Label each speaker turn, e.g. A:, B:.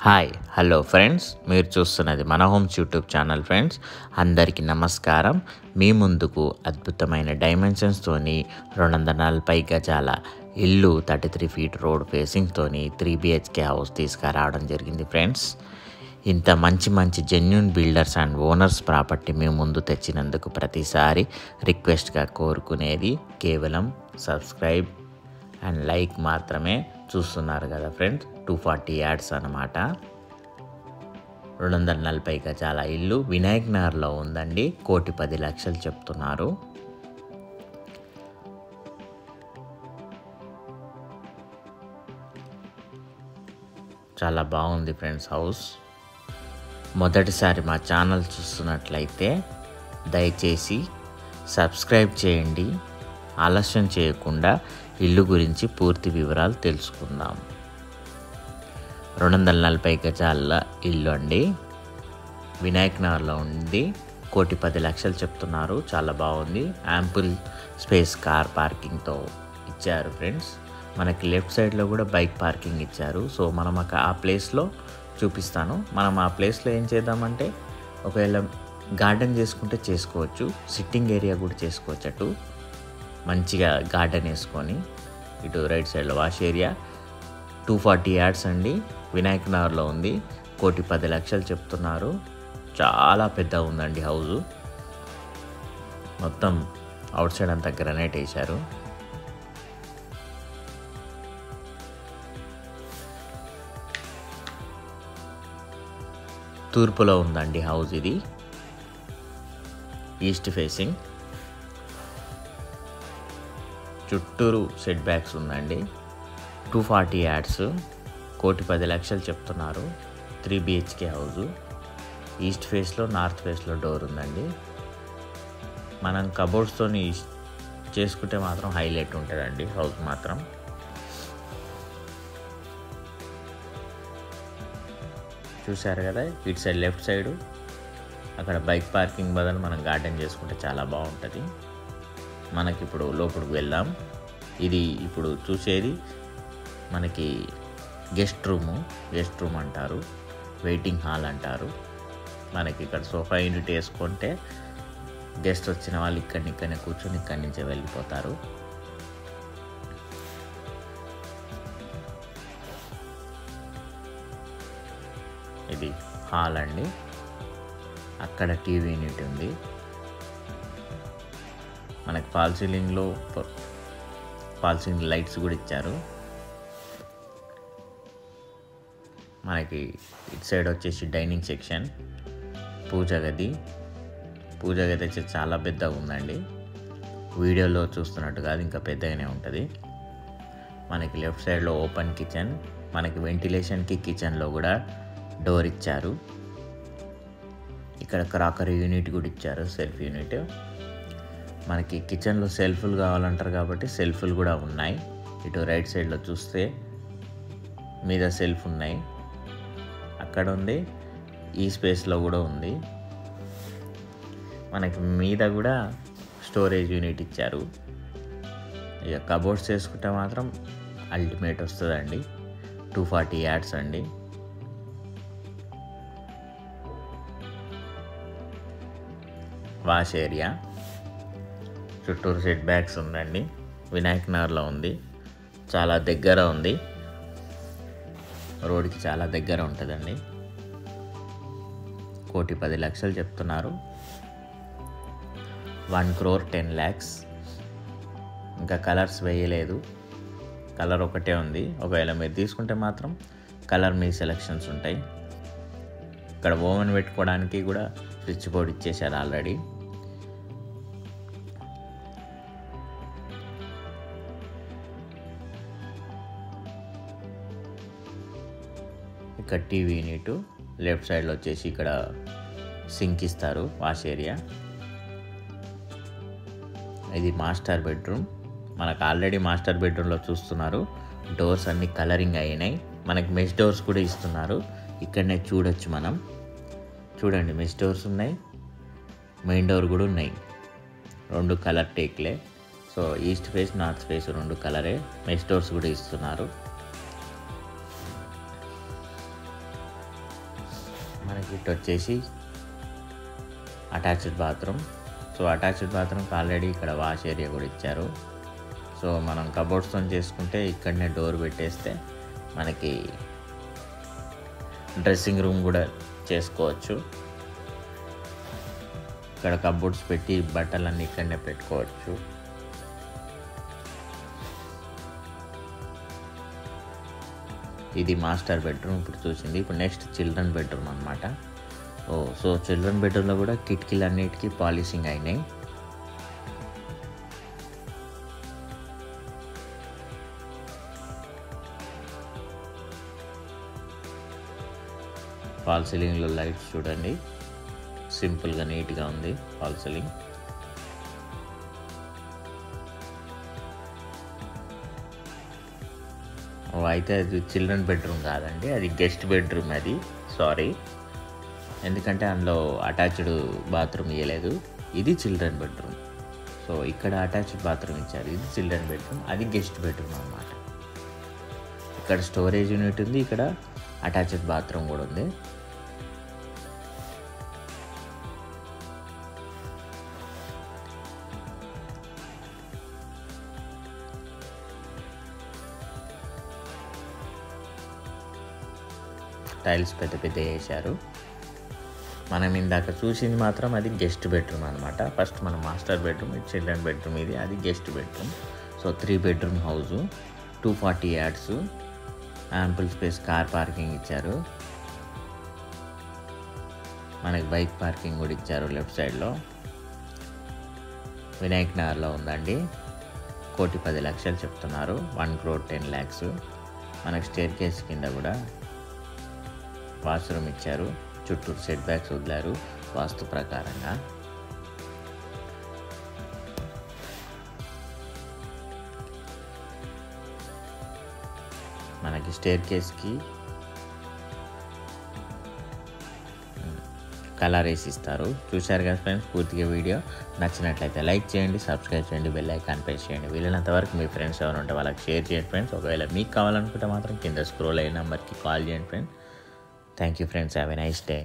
A: Hi hello friends, మీరు చూస్తున్నది మన హోమ్స్ యూట్యూబ్ ఛానల్. ఫ్రెండ్స్ అందరికీ నమస్కారం. మీ ముందుకు అద్భుతమైన డైమెన్షన్స్తోని 240 గజాల ఇల్లు 33 ఫీట్ రోడ్ ఫేసింగ్తోని 3 BHK హౌస్ తీసుకురావడం జరిగింది. ఫ్రెండ్స్ ఇంత మంచి genuine builders and owners property మీ ముందు తెచ్చినందుకు ప్రతిసారి రిక్వెస్ట్గా కోరుకునేది కేవలం సబ్స్క్రైబ్ అండ్ లైక్ మాత్రమే. చూస్తున్నారు కదా ఫ్రెండ్స్, 240 యాడ్స్ అన్నమాట. 240 గజాల ఇల్లు వినాయక్ నగర్లో ఉందండి. 1,10,00,000 చెప్తున్నారు. చాలా బాగుంది ఫ్రెండ్స్ హౌస్. మొదటిసారి మా ఛానల్ చూస్తున్నట్లయితే దయచేసి సబ్స్క్రైబ్ చేయండి. ఆలస్యం చేయకుండా ఇల్లు గురించి పూర్తి వివరాలు తెలుసుకుందాం. 240 గజాల ఇల్లు అండి, వినాయక్ నగర్లో ఉంది. 1,10,00,000 చెప్తున్నారు. చాలా బాగుంది. యాంపుల్ స్పేస్ కార్ పార్కింగ్తో ఇచ్చారు ఫ్రెండ్స్. మనకి లెఫ్ట్ సైడ్లో కూడా బైక్ పార్కింగ్ ఇచ్చారు. సో మనం ఆ ప్లేస్లో చూపిస్తాను. మనం ఆ ప్లేస్లో ఏం చేద్దామంటే, ఒకవేళ గార్డెన్ చేసుకుంటే చేసుకోవచ్చు, సిట్టింగ్ ఏరియా కూడా చేసుకోవచ్చు. అటు మంచిగా గార్డెన్ వేసుకొని ఇటు రైట్ సైడ్లో వాష్ ఏరియా. 240 యాడ్స్ అండి, వినాయక్ నగర్లో ఉంది. 1,10,00,000 చెప్తున్నారు. చాలా పెద్ద ఉందండి హౌజు. మొత్తం అవుట్ సైడ్ అంతా గ్రనైట్ వేశారు. తూర్పులో ఉందండి హౌస్. ఇది ఈస్ట్ ఫేసింగ్. చుట్టూరు సెట్ బ్యాక్స్ ఉందండి. 240 యాడ్స్, 1,10,00,000 చెప్తున్నారు. 3 BHK హౌజు. ఈస్ట్ ఫేస్లో నార్త్ ఫేస్లో డోర్ ఉందండి. మనం కబోర్డ్స్తో చేసుకుంటే మాత్రం హైలైట్ ఉంటుందండి హౌస్ మాత్రం. చూసారు కదా, ఇటు సైడ్ లెఫ్ట్ సైడు అక్కడ బైక్ పార్కింగ్ బదులు మనం గార్డెన్ చేసుకుంటే చాలా బాగుంటుంది. మనకి ఇప్పుడు లోపలికి వెళ్దాం. ఇది ఇప్పుడు చూసేది మనకి గెస్ట్ రూమ్ అంటారు, వెయిటింగ్ హాల్ అంటారు. మనకి ఇక్కడ సోఫా యూనిట్ వేసుకుంటే గెస్ట్ వచ్చిన వాళ్ళు ఇక్కడనే కూర్చొని ఇక్కడి నుంచే వెళ్ళిపోతారు. ఇది హాల్ అండి. అక్కడ టీవీ యూనిట్ ఉంది. మనకి ఫాల్ సీలింగ్ లైట్స్ కూడా ఇచ్చారు. మనకి ఇటు సైడ్ వచ్చేసి డైనింగ్ సెక్షన్, పూజ గది వచ్చి చాలా పెద్దగా ఉందండి. వీడియోలో చూస్తున్నట్టు కాదు, ఇంకా పెద్దగానే ఉంటుంది. మనకి లెఫ్ట్ సైడ్లో ఓపెన్ కిచెన్. మనకి వెంటిలేషన్కి కిచెన్లో కూడా డోర్ ఇచ్చారు. ఇక్కడ క్రాకరీ యూనిట్ కూడా ఇచ్చారు, సెల్ఫ్ యూనిట్. మనకి కిచెన్లో సెల్ఫ్లు కావాలంటారు కాబట్టి సెల్ఫ్లు కూడా ఉన్నాయి. ఇటు రైట్ సైడ్లో చూస్తే మీద సెల్ఫ్ ఉన్నాయి, అక్కడ ఉంది. ఈ స్పేస్లో కూడా ఉంది. మనకి మీద కూడా స్టోరేజ్ యూనిట్ ఇచ్చారు. ఇక కబోర్డ్స్ చేసుకుంటే మాత్రం అల్టిమేట్ వస్తుందండి. 240 యాడ్స్ అండి. వాష్ ఏరియా, చుట్టూరు సెట్ బ్యాక్స్ ఉందండి. వినాయక్ నగర్లో ఉంది. చాలా దగ్గర ఉంది, రోడ్కి చాలా దగ్గర ఉంటుందండి. 1,10,00,000 చెప్తున్నారు. 1,10,00,000. ఇంకా కలర్స్ వేయలేదు, కలర్ ఒకటే ఉంది. ఒకవేళ మీరు తీసుకుంటే మాత్రం కలర్ మీ సెలెక్షన్స్ ఉంటాయి. ఇక్కడ ఓవెన్ పెట్టుకోవడానికి కూడా స్విచ్ బోర్డ్ ఇచ్చేసారు ఆల్రెడీ. ఇక్కడ టీవీ యూనిట్. లెఫ్ట్ సైడ్లో వచ్చేసి ఇక్కడ సింక్ ఇస్తారు, వాష్ ఏరియా. ఇది మాస్టర్ బెడ్రూమ్. మనకు ఆల్రెడీ మాస్టర్ బెడ్రూమ్లో చూస్తున్నారు, డోర్స్ అన్నీ కలరింగ్ అయినాయి. మనకి మెష్ డోర్స్ కూడా ఇస్తున్నారు. ఇక్కడనే చూడొచ్చు మనం. చూడండి, మెష్ డోర్స్ ఉన్నాయి, మెయిన్ డోర్ కూడా ఉన్నాయి. 2 కలర్ టేక్లే. So east face north face 2 కలరే. మెష్ డోర్స్ కూడా ఇస్తున్నారు. మనకి ఇటు వచ్చేసి అటాచ్డ్ బాత్రూమ్. సో అటాచ్డ్ బాత్రూమ్కి ఆల్రెడీ ఇక్కడ వాష్ ఏరియా కూడా ఇచ్చారు. సో మనం కబోర్డ్స్తో చేసుకుంటే ఇక్కడనే డోర్ పెట్టేస్తే మనకి డ్రెస్సింగ్ రూమ్ కూడా చేసుకోవచ్చు. ఇక్కడ కబోర్డ్స్ పెట్టి బట్టలన్నీ ఇక్కడనే పెట్టుకోవచ్చు. ఇది మాస్టర్ బెడ్రూమ్ ఇప్పుడు చూసింది. ఇప్పుడు నెక్స్ట్ చిల్డ్రన్ బెడ్రూమ్ అనమాట. సో చిల్డ్రన్ బెడ్రూమ్లో కూడా కిటికీలు అన్నిటికీ పాలిషింగ్ అయినాయి. ఫాల్ సీలింగ్లో లైట్స్ చూడండి, సింపుల్గా నీట్గా ఉంది ఫాల్ సీలింగ్. అయితే అది చిల్డ్రన్ బెడ్రూమ్ కాదండి, అది గెస్ట్ బెడ్రూమ్. అది సారీ, ఎందుకంటే అందులో అటాచ్డ్ బాత్రూమ్ ఇవ్వలేదు. ఇది చిల్డ్రన్ బెడ్రూమ్. సో ఇక్కడ అటాచ్డ్ బాత్రూమ్ ఇచ్చారు. ఇది చిల్డ్రన్ బెడ్రూమ్, అది గెస్ట్ బెడ్రూమ్ అన్నమాట. ఇక్కడ స్టోరేజ్ యూనిట్ ఉంది, ఇక్కడ అటాచ్డ్ బాత్రూమ్ కూడా ఉంది. టైల్స్ పెద్ద పెద్ద వేసారు. మనం ఇందాక చూసింది మాత్రం అది గెస్ట్ బెడ్రూమ్ అనమాట. ఫస్ట్ మనం మాస్టర్ బెడ్రూమ్, ఇది చిల్డ్రన్ బెడ్రూమ్, ఇది అది guest bedroom. So 3 bedroom house, 240 yards, ample space car parking ఇచ్చారు. మనకి బైక్ పార్కింగ్ కూడా ఇచ్చారు లెఫ్ట్ సైడ్లో. వినాయక్ నగర్లో ఉందండి. 1,10,00,000 చెప్తున్నారు, 1,10,00,000. మనకి స్టేర్ కేస్ కింద కూడా వాష్రూమ్ ఇచ్చారు. చుట్టూ సెట్ బ్యాక్స్ వదిలారు వాస్తు ప్రకారంగా. మనకి స్టేర్ కేస్కి కలర్ వేసి ఇస్తారు. చూశారు కదా ఫ్రెండ్స్, పూర్తిగా వీడియో నచ్చినట్లయితే లైక్ చేయండి, సబ్స్క్రైబ్ చేయండి, బెల్ ఐకాన్ ప్రెస్ చేయండి. వీలైనంత వరకు మీ ఫ్రెండ్స్ ఎవరు ఉంటే వాళ్ళకి షేర్ చేయండి ఫ్రెండ్స్. ఒకవేళ మీకు కావాలనుకుంటే మాత్రం కింద స్క్రోల్ అయ్యే నెంబర్కి కాల్ చేయండి friends. Thank you friends, have a nice day.